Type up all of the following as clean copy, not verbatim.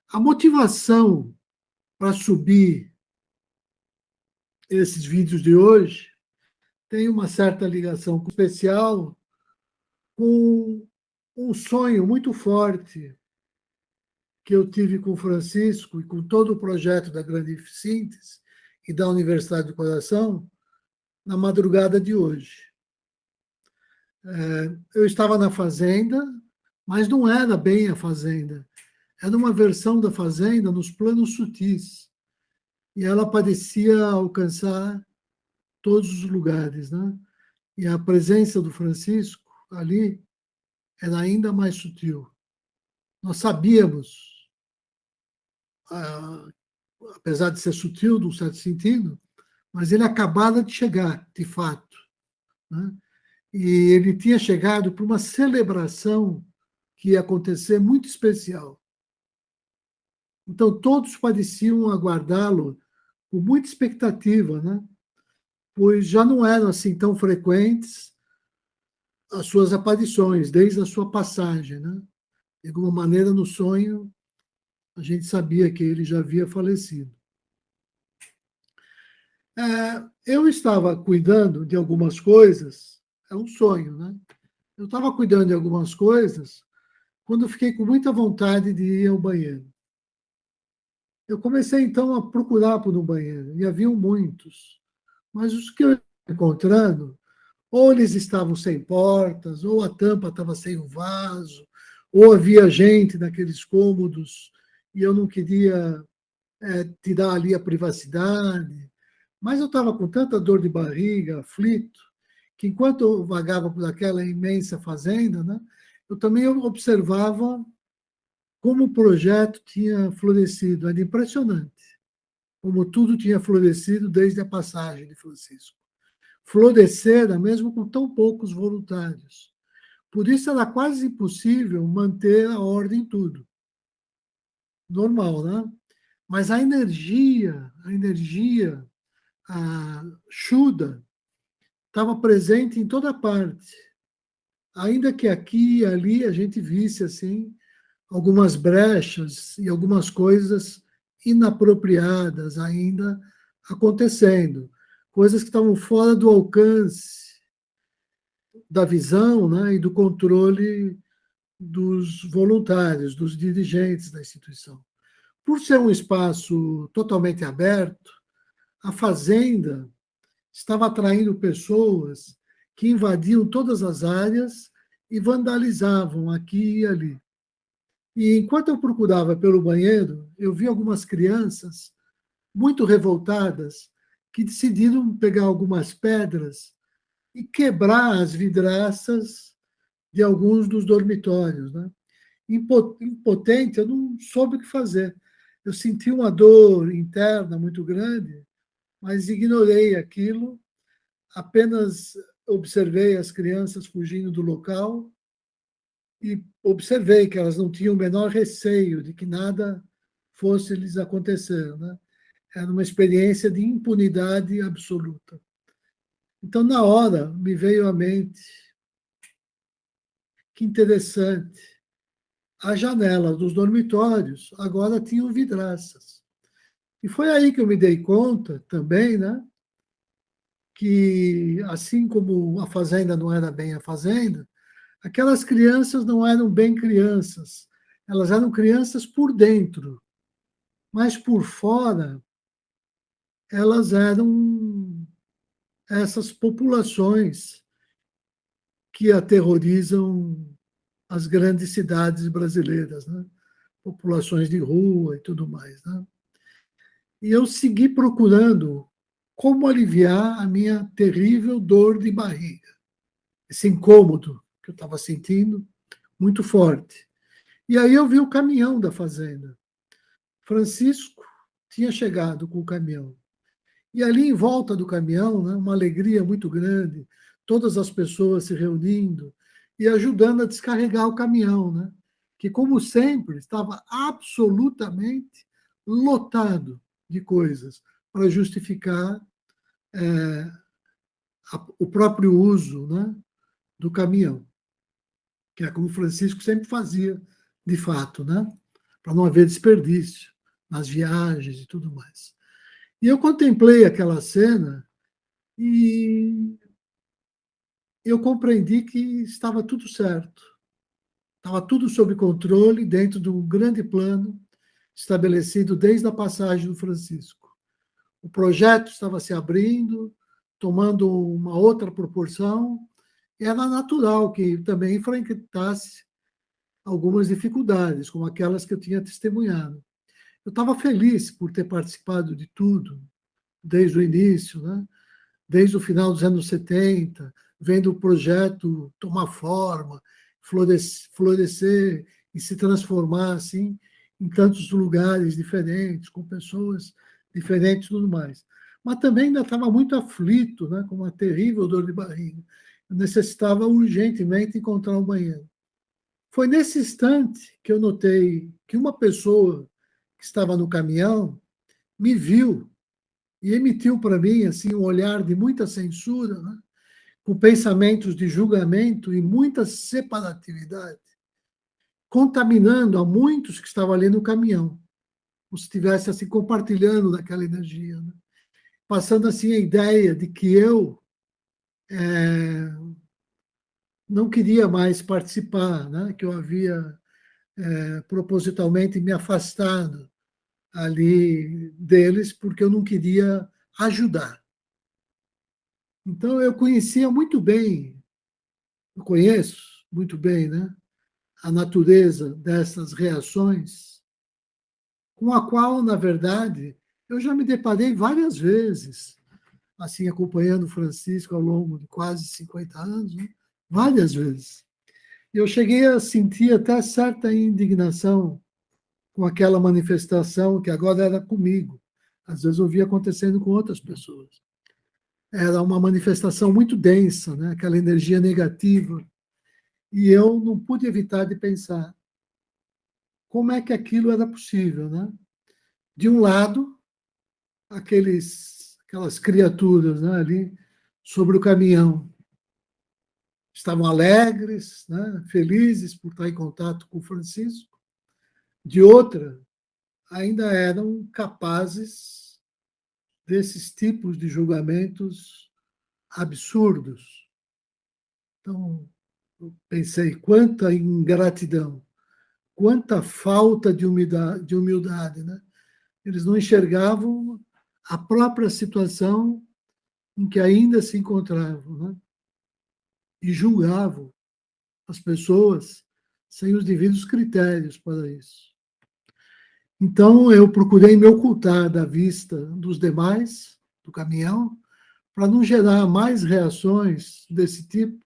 A motivação para subir esses vídeos de hoje tem uma certa ligação especial com um sonho muito forte que eu tive com o Francisco e com todo o projeto da Grande Síntese e da Universidade do Coração na madrugada de hoje. Eu estava na fazenda, mas não era bem a fazenda. Era uma versão da fazenda nos planos sutis. E ela parecia alcançar todos os lugares, né? E a presença do Francisco ali era ainda mais sutil. Nós sabíamos, apesar de ser sutil, num certo sentido, mas ele acabara de chegar, de fato, né? E ele tinha chegado para uma celebração que ia acontecer muito especial. Então, todos pareciam aguardá-lo com muita expectativa, né? Pois já não eram assim tão frequentes as suas aparições, desde a sua passagem, né? De alguma maneira, no sonho, a gente sabia que ele já havia falecido. Eu estava cuidando de algumas coisas, é um sonho, né? Eu estava cuidando de algumas coisas quando eu fiquei com muita vontade de ir ao banheiro. Eu comecei, então, a procurar por um banheiro, e haviam muitos. Mas os que eu ia encontrando, ou eles estavam sem portas, ou a tampa estava sem o vaso, ou havia gente naqueles cômodos e eu não queria tirar ali a privacidade. Mas eu estava com tanta dor de barriga, aflito, que enquanto eu vagava por aquela imensa fazenda, né, eu também observava como o projeto tinha florescido. Era impressionante como tudo tinha florescido desde a passagem de Francisco. Florescera mesmo com tão poucos voluntários. Por isso era quase impossível manter a ordem em tudo. Normal, né? Mas a energia, a Shuddha, estava presente em toda parte. Ainda que aqui e ali a gente visse assim algumas brechas e algumas coisas inapropriadas ainda acontecendo, coisas que estavam fora do alcance da visão, né, e do controle dos voluntários, dos dirigentes da instituição. Por ser um espaço totalmente aberto, a fazenda estava atraindo pessoas que invadiam todas as áreas e vandalizavam aqui e ali. E enquanto eu procurava pelo banheiro, eu vi algumas crianças muito revoltadas que decidiram pegar algumas pedras e quebrar as vidraças de alguns dos dormitórios, né? Impotente, eu não soube o que fazer. Eu senti uma dor interna muito grande, mas ignorei aquilo, apenas observei as crianças fugindo do local e observei que elas não tinham o menor receio de que nada fosse lhes acontecer, né? Era uma experiência de impunidade absoluta. Então, na hora, me veio à mente, que interessante, as janelas dos dormitórios agora tinham vidraças. E foi aí que eu me dei conta também, né, que assim como a fazenda não era bem a fazenda, aquelas crianças não eram bem crianças. Elas eram crianças por dentro, mas por fora elas eram essas populações que aterrorizam as grandes cidades brasileiras, né? Populações de rua e tudo mais, né? E eu segui procurando como aliviar a minha terrível dor de barriga, esse incômodo que eu estava sentindo muito forte. E aí eu vi o caminhão da fazenda. Francisco tinha chegado com o caminhão. E ali em volta do caminhão, né, uma alegria muito grande, todas as pessoas se reunindo e ajudando a descarregar o caminhão, né, que, como sempre, estava absolutamente lotado de coisas para justificar o próprio uso, né, do caminhão, que é como Francisco sempre fazia, de fato, né? para não haver desperdício nas viagens e tudo mais. E eu contemplei aquela cena e eu compreendi que estava tudo certo, estava tudo sob controle dentro de um grande plano estabelecido desde a passagem do Francisco. O projeto estava se abrindo, tomando uma outra proporção, e era natural que também enfrentasse algumas dificuldades, como aquelas que eu tinha testemunhado. Eu estava feliz por ter participado de tudo, desde o início, né? Desde o final dos anos 70, vendo o projeto tomar forma, florescer e se transformar assim em tantos lugares diferentes, com pessoas diferentes e tudo mais. Mas também ainda estava muito aflito, né, com uma terrível dor de barriga. Eu necessitava urgentemente encontrar um banheiro. Foi nesse instante que eu notei que uma pessoa que estava no caminhão me viu e emitiu para mim assim um olhar de muita censura, né? Com pensamentos de julgamento e muita separatividade, contaminando a muitos que estavam ali no caminhão, como se estivesse assim compartilhando daquela energia, né? Passando assim a ideia de que eu não queria mais participar, né? Que eu havia propositalmente me afastado ali deles porque eu não queria ajudar. Então eu conhecia muito bem, eu conheço muito bem, né, a natureza dessas reações, com a qual, na verdade, eu já me deparei várias vezes, assim, acompanhando o Francisco ao longo de quase 50 anos, né, várias vezes. E eu cheguei a sentir até certa indignação com aquela manifestação que agora era comigo. Às vezes eu via acontecendo com outras pessoas. Era uma manifestação muito densa, né, aquela energia negativa. E eu não pude evitar de pensar como é que aquilo era possível, né? De um lado, aquelas criaturas, né, ali sobre o caminhão estavam alegres, né, felizes por estar em contato com o Francisco. De outra, ainda eram capazes desses tipos de julgamentos absurdos. Então, eu pensei, quanta ingratidão, quanta falta de humildade, né? Eles não enxergavam a própria situação em que ainda se encontravam, né? E julgavam as pessoas sem os devidos critérios para isso. Então, eu procurei me ocultar da vista dos demais, do caminhão, para não gerar mais reações desse tipo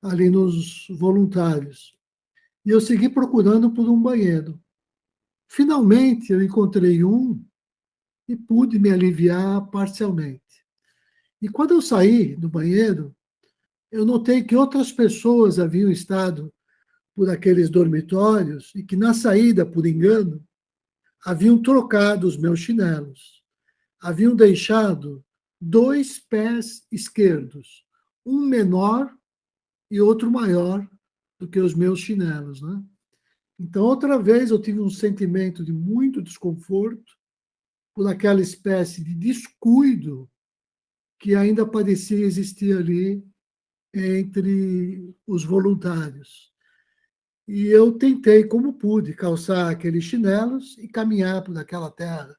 ali nos voluntários. E eu segui procurando por um banheiro. Finalmente, eu encontrei um e pude me aliviar parcialmente. E quando eu saí do banheiro, eu notei que outras pessoas haviam estado por aqueles dormitórios e que na saída, por engano, haviam trocado os meus chinelos. Haviam deixado dois pés esquerdos, um menor e outro maior do que os meus chinelos, né? Então, outra vez, eu tive um sentimento de muito desconforto por aquela espécie de descuido que ainda parecia existir ali entre os voluntários. E eu tentei, como pude, calçar aqueles chinelos e caminhar por aquela terra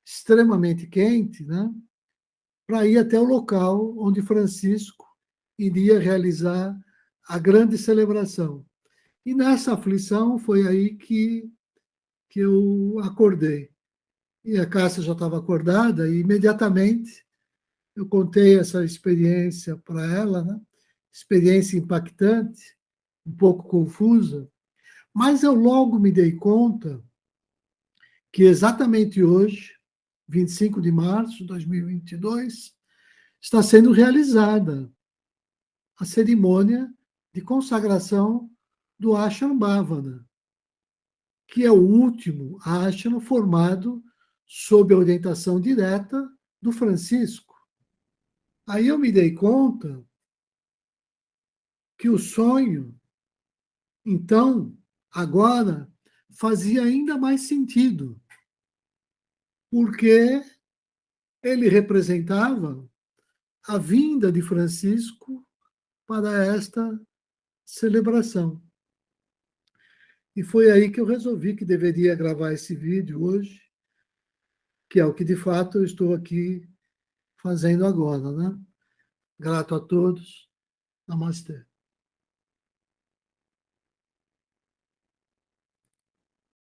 extremamente quente, né, para ir até o local onde Francisco iria realizar a grande celebração. E nessa aflição foi aí que eu acordei. E a Cássia já estava acordada e imediatamente eu contei essa experiência para ela, né? Experiência impactante, um pouco confusa, mas eu logo me dei conta que exatamente hoje, 25 de março de 2022, está sendo realizada a cerimônia de consagração do Ashram Bhavana, que é o último ashram formado sob a orientação direta do Francisco. Aí eu me dei conta que o sonho, então, agora fazia ainda mais sentido, porque ele representava a vinda de Francisco para esta celebração. E foi aí que eu resolvi que deveria gravar esse vídeo hoje, que é o que de fato eu estou aqui fazendo agora, né? Grato a todos. Namastê.